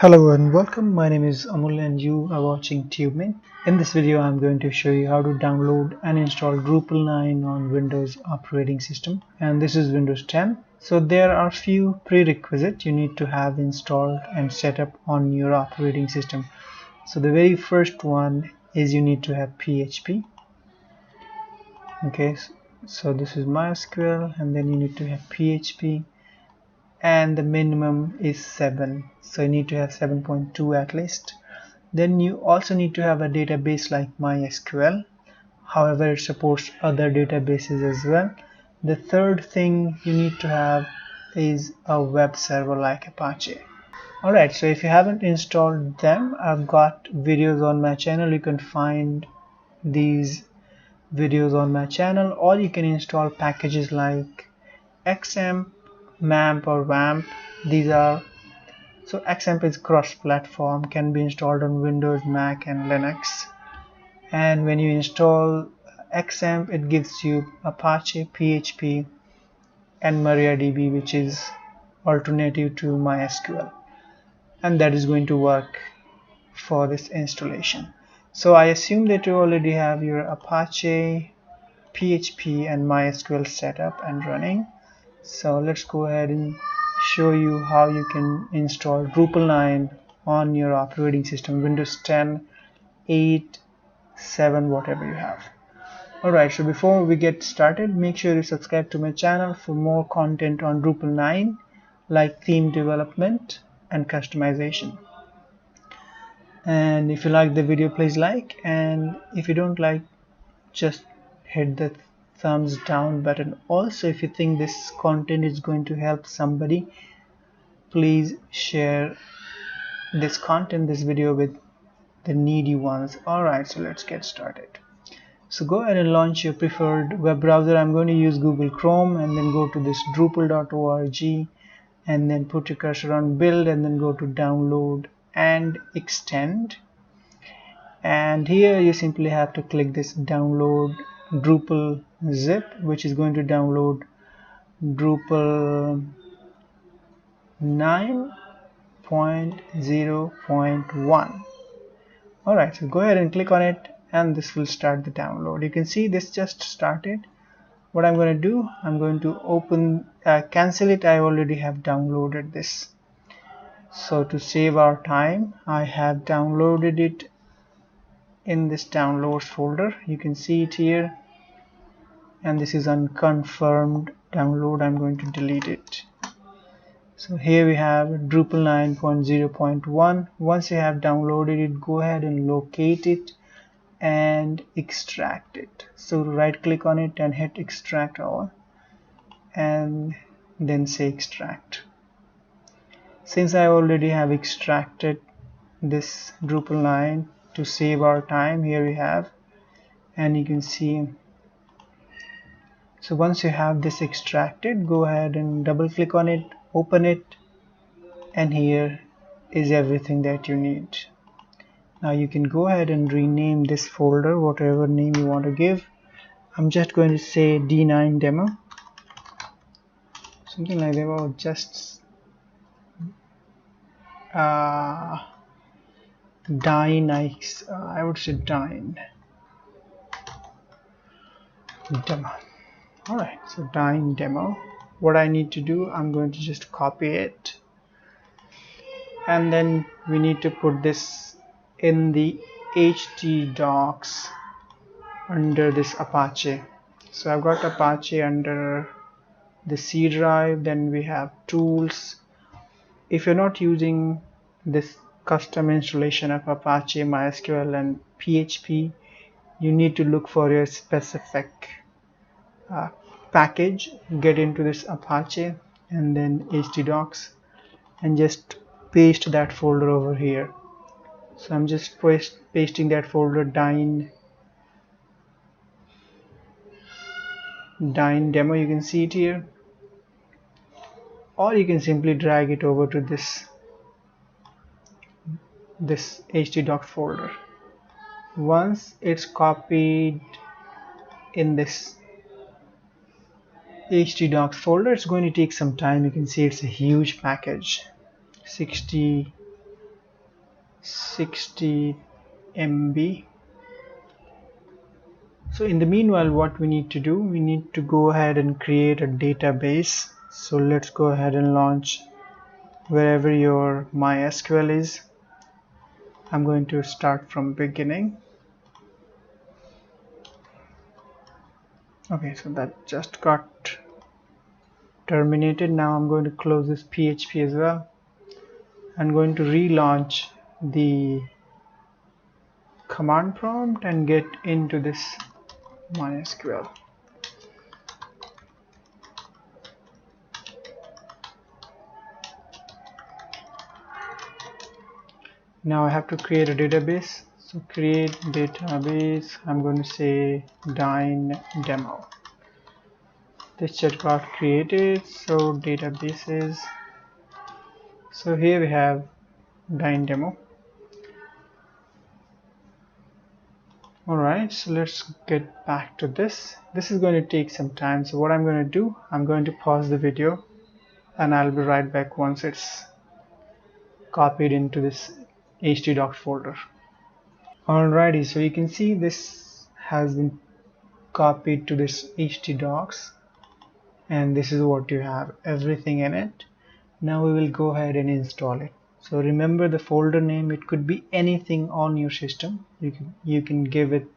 Hello and welcome. My name is Amul and you are watching TubeMin. In this video I'm going to show you how to download and install Drupal 9 on Windows operating system, and this is Windows 10. So there are few prerequisites you need to have installed and set up on your operating system. So the very first one is you need to have PHP. Okay, so this is MySQL, and then you need to have PHP, and the minimum is 7, so you need to have 7.2 at least. Then you also need to have a database like MySQL. However, it supports other databases as well. The third thing you need to have is a web server like Apache. Alright, so if you haven't installed them, I've got videos on my channel. You can find these videos on my channel, or you can install packages like XAMPP, MAMP or WAMP. These are XAMPP is cross-platform, can be installed on Windows, Mac and Linux. And when you install XAMPP, it gives you Apache, PHP and MariaDB, which is alternative to MySQL, and that is going to work for this installation. So I assume that you already have your Apache, PHP and MySQL set up and running. So let's go ahead and show you how you can install Drupal 9 on your operating system, Windows 10, 8, 7, whatever you have. Alright, so before we get started, make sure you subscribe to my channel for more content on Drupal 9 like theme development and customization. And if you like the video, please like, and if you don't like, just hit the thumbs down button. Also, if you think this content is going to help somebody, please share this content, this video, with the needy ones. Alright, so let's get started. So go ahead and launch your preferred web browser. I'm going to use Google Chrome, and then go to this drupal.org and then put your cursor on build and then go to download and extend, and here you simply have to click this download Drupal zip, which is going to download Drupal 9.0.1. Alright, so go ahead and click on it and this will start the download. You can see this just started. What I'm going to do, I'm going to cancel it. I already have downloaded this. So to save our time, I have downloaded it in this downloads folder. You can see it here, and this is unconfirmed download. I'm going to delete it. So here we have Drupal 9.0.1. Once you have downloaded it, go ahead and locate it and extract it. So right click on it and hit extract all, and then say extract. Since I already have extracted this Drupal 9, to save our time, here we have, and you can see. So once you have this extracted, go ahead and double click on it, open it, and here is everything that you need. Now you can go ahead and rename this folder whatever name you want to give. I'm just going to say D9 demo, something like that, or just Dine. I would say Dine demo. Alright, so Dine demo. What I need to do, I'm going to just copy it, and then we need to put this in the htdocs under this Apache. So I've got Apache under the C drive, then we have tools. If you're not using this custom installation of Apache, MySQL and PHP, you need to look for your specific package. Get into this Apache and then htdocs and just paste that folder over here. So I'm just pasting that folder, Dine demo. You can see it here, or you can simply drag it over to this htdocs folder. Once it's copied in this htdocs folder, it's going to take some time. You can see it's a huge package, 60 60 MB. So in the meanwhile, what we need to do, we need to go ahead and create a database. So let's go ahead and launch wherever your MySQL is. I'm going to start from beginning. Okay, so that just got terminated. Now I'm going to close this PHP as well. I'm going to relaunch the command prompt and get into this MySQL. Now I have to create a database. So create database. I'm going to say Dyn demo. This just got created. So databases. So here we have Dyn demo. Alright, so let's get back to this. This is going to take some time. So what I'm going to do, I'm going to pause the video and I'll be right back once it's copied into this htdocs folder. Alrighty, so you can see this has been copied to this htdocs, and this is what you have, everything in it. Now we will go ahead and install it. So remember the folder name, it could be anything on your system. You can give it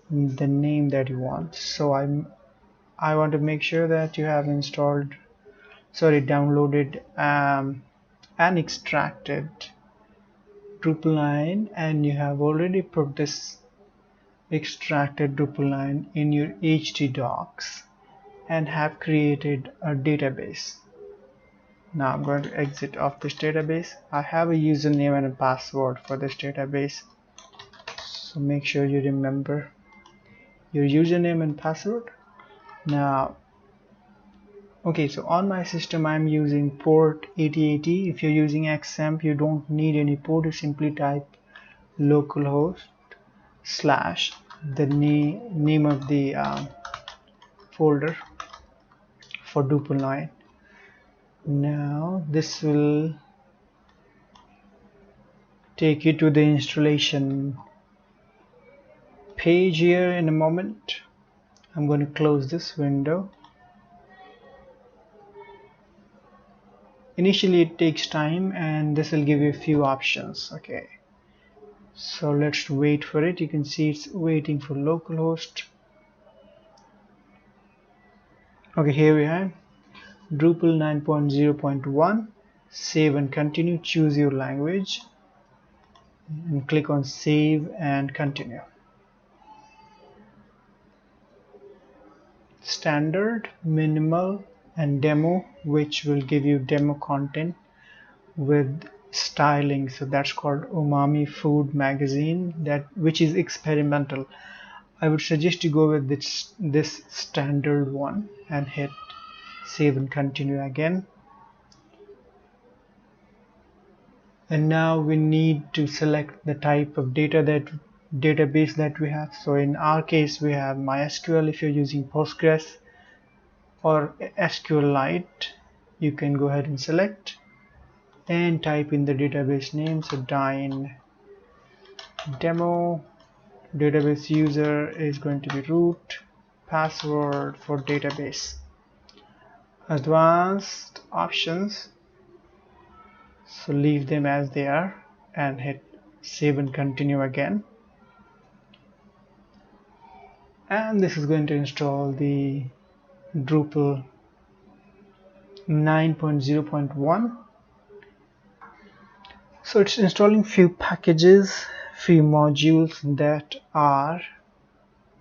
the name that you want. So I want to make sure that you have downloaded and extracted Drupal 9, and you have already put this extracted Drupal 9 in your htdocs and have created a database. Now I'm going to exit off this database. I have a username and a password for this database, so make sure you remember your username and password. Now okay, so on my system I'm using port 8080. If you're using XAMPP, you don't need any port. You simply type localhost / the name of the folder for Drupal 9. Now this will take you to the installation page here in a moment. I'm going to close this window. Initially it takes time and this will give you a few options. Okay, so let's wait for it. You can see it's waiting for localhost. Okay, here we are, Drupal 9.0.1. Save and continue. Choose your language and click on save and continue. Standard, minimal and demo, which will give you demo content with styling. So that's called Umami Food Magazine, which is experimental. I would suggest you go with this standard one and hit save and continue again. And now we need to select the type of database that we have. So in our case we have MySQL. If you're using Postgres or SQLite, you can go ahead and select and type in the database name. So Dyn demo, database user is going to be root, password for database. Advanced options, so leave them as they are and hit save and continue again. And this is going to install the Drupal 9.0.1. So it's installing few packages, few modules that are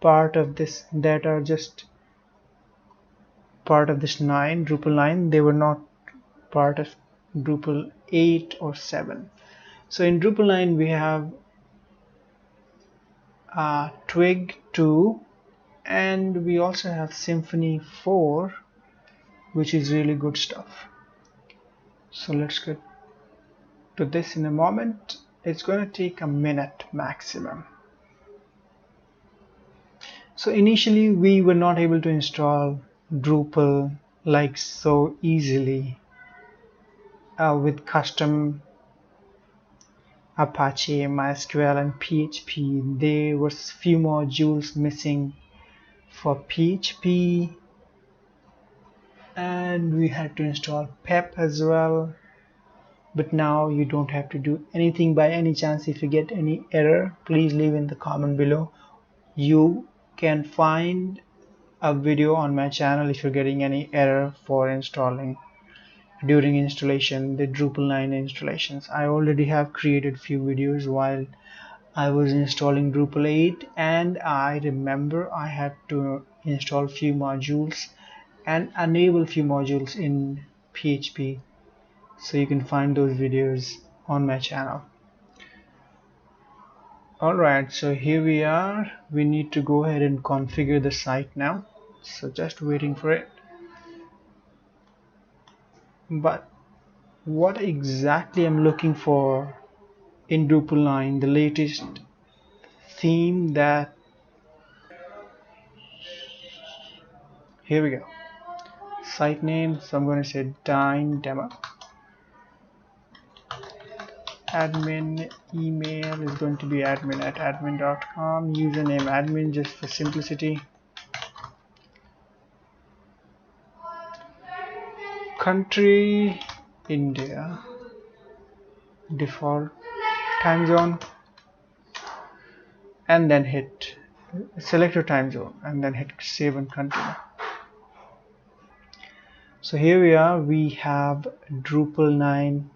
part of this, that are just part of this Drupal 9. They were not part of Drupal 8 or 7. So in Drupal 9 we have Twig 2, and we also have Symfony 4, which is really good stuff. So let's get to this in a moment. It's going to take a minute maximum. So initially we were not able to install Drupal like so easily with custom Apache, MySQL, and PHP. There were few modules missing for PHP, and we had to install pep as well. But now you don't have to do anything. By any chance, if you get any error, please leave in the comment below. You can find a video on my channel if you're getting any error for installing during installation, the Drupal 9 installations. I already have created few videos while I was installing Drupal 8, and I remember I had to install few modules and enable few modules in PHP, so you can find those videos on my channel. Alright, so here we are. We need to go ahead and configure the site now, so just waiting for it. But what exactly I'm looking for in Drupal 9, the latest theme, that here we go, site name, so I'm going to say Dyn demo. Admin email is going to be admin@admin.com. Username admin, just for simplicity. Country India. Default time zone, and then hit select your time zone and then hit save and continue. So here we are, we have Drupal 9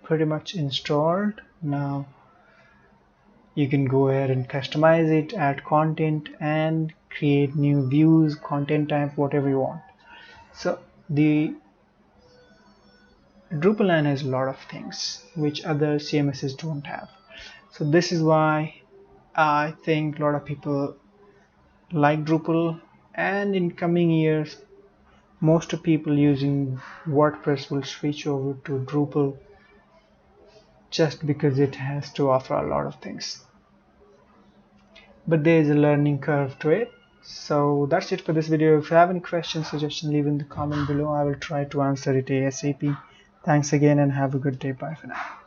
pretty much installed. Now you can go ahead and customize it, add content, and create new views, content type, whatever you want. So the Drupal 9 has a lot of things which other CMSs don't have. So this is why I think a lot of people like Drupal, and in coming years most of people using WordPress will switch over to Drupal just because it has to offer a lot of things. But there is a learning curve to it. So that's it for this video. If you have any questions, suggestions, leave in the comment below. I will try to answer it ASAP. Thanks again and have a good day. Bye for now.